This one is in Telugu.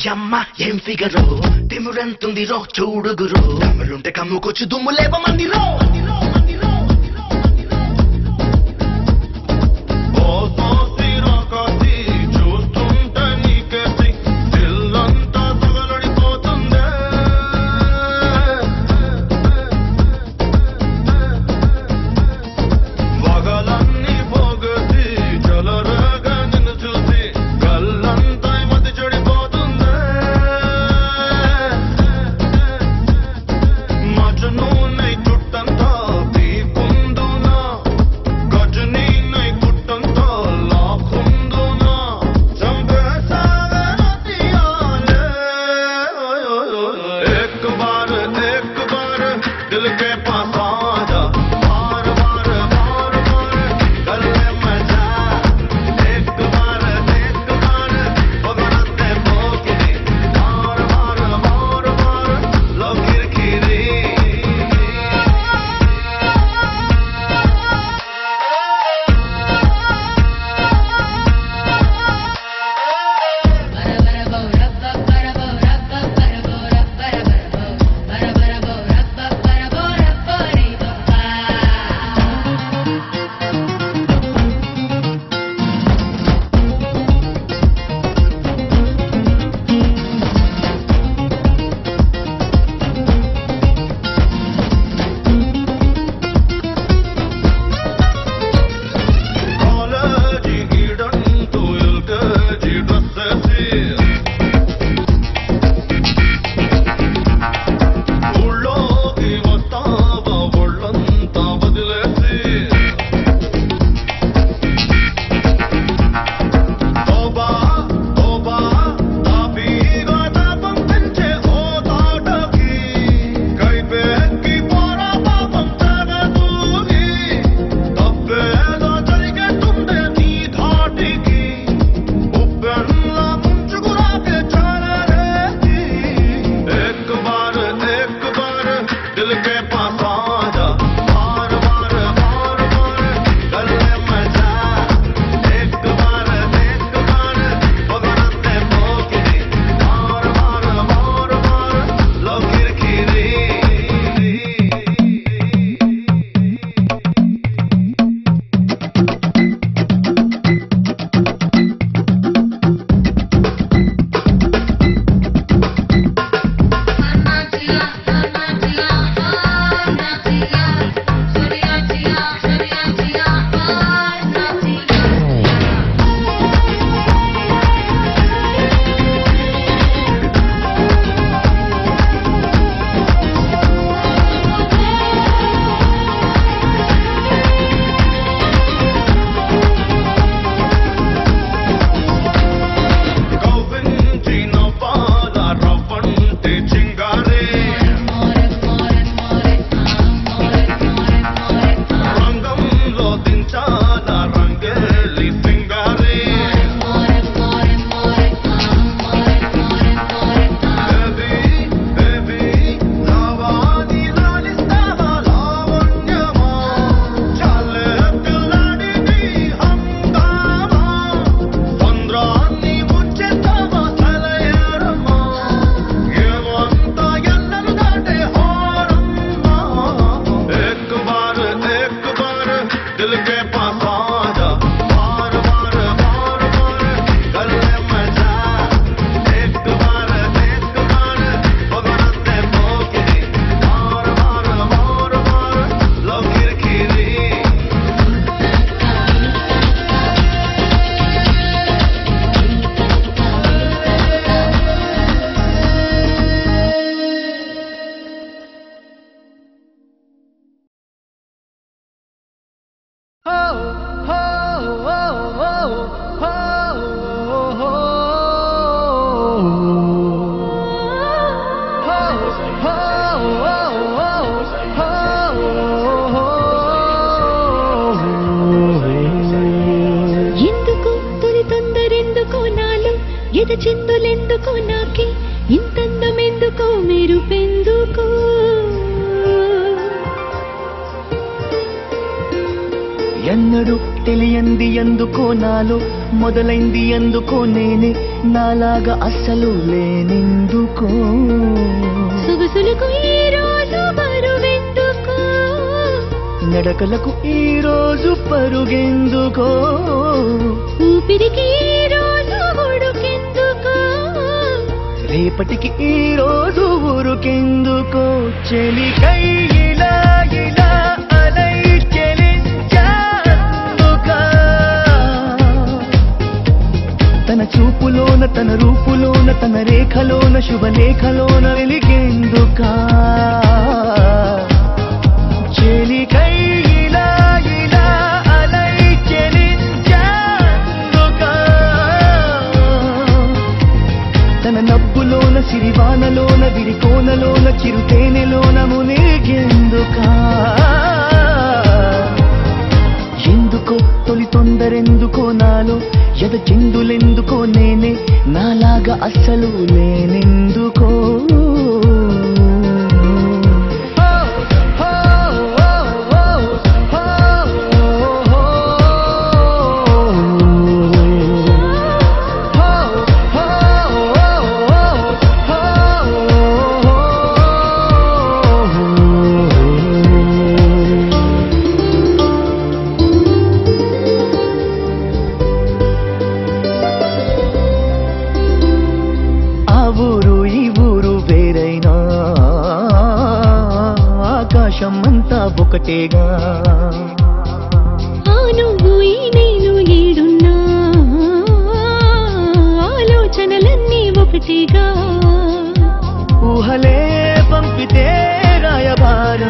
ఓయమ్మ ఏం ఫిగరో తిమురెంతుంది రో చూడుగురు తమ్ములుంటే కమ్ముకొచ్చి దుమ్ము లేపమంది రో చిందులెందుకు నాకి ఇంతందమెందుకు మెరుపెందుకు ఎన్న ఎన్నడూ తెలియంది ఎందుకో నాలో మొదలైంది ఎందుకో నేనే నాలాగా అస్సలు లేనెందుకో సొగసులకు ఈ రోజు బరువెందుకో నడకలకు ఈ రోజు పరుగెందుకో ఊపిరికి ఈ రోజు ఉడుకెందుకో రేపటికి ఈ రోజు ఊరుకెందుకో చెలికై ఇలా ఇలా అలై చెలించానుకా తన చూపులోన తన రూపులోన తన రేఖలోన శుభలేఖలోన వెలిగేందుకా చెలికై ఇలా ఇలా అలై చెలించానుకా తన నవ్వులోన సిరివానలోన విరికోనలోన చిరుతేనెలోన మునిగేందుకా ఎందుకో తొలి తొందరెందుకో నాలో ఎద చెందులెందుకో నేనే నాలాగా అస్సలు లేనెందుకో ఆకాశమంతా ఒకటేగా ఆ నువ్వు ఈ నేను ఏడున్నా ఆలోచనలన్నీ ఒకటేగా ఊహలే పంపితే రాయబారా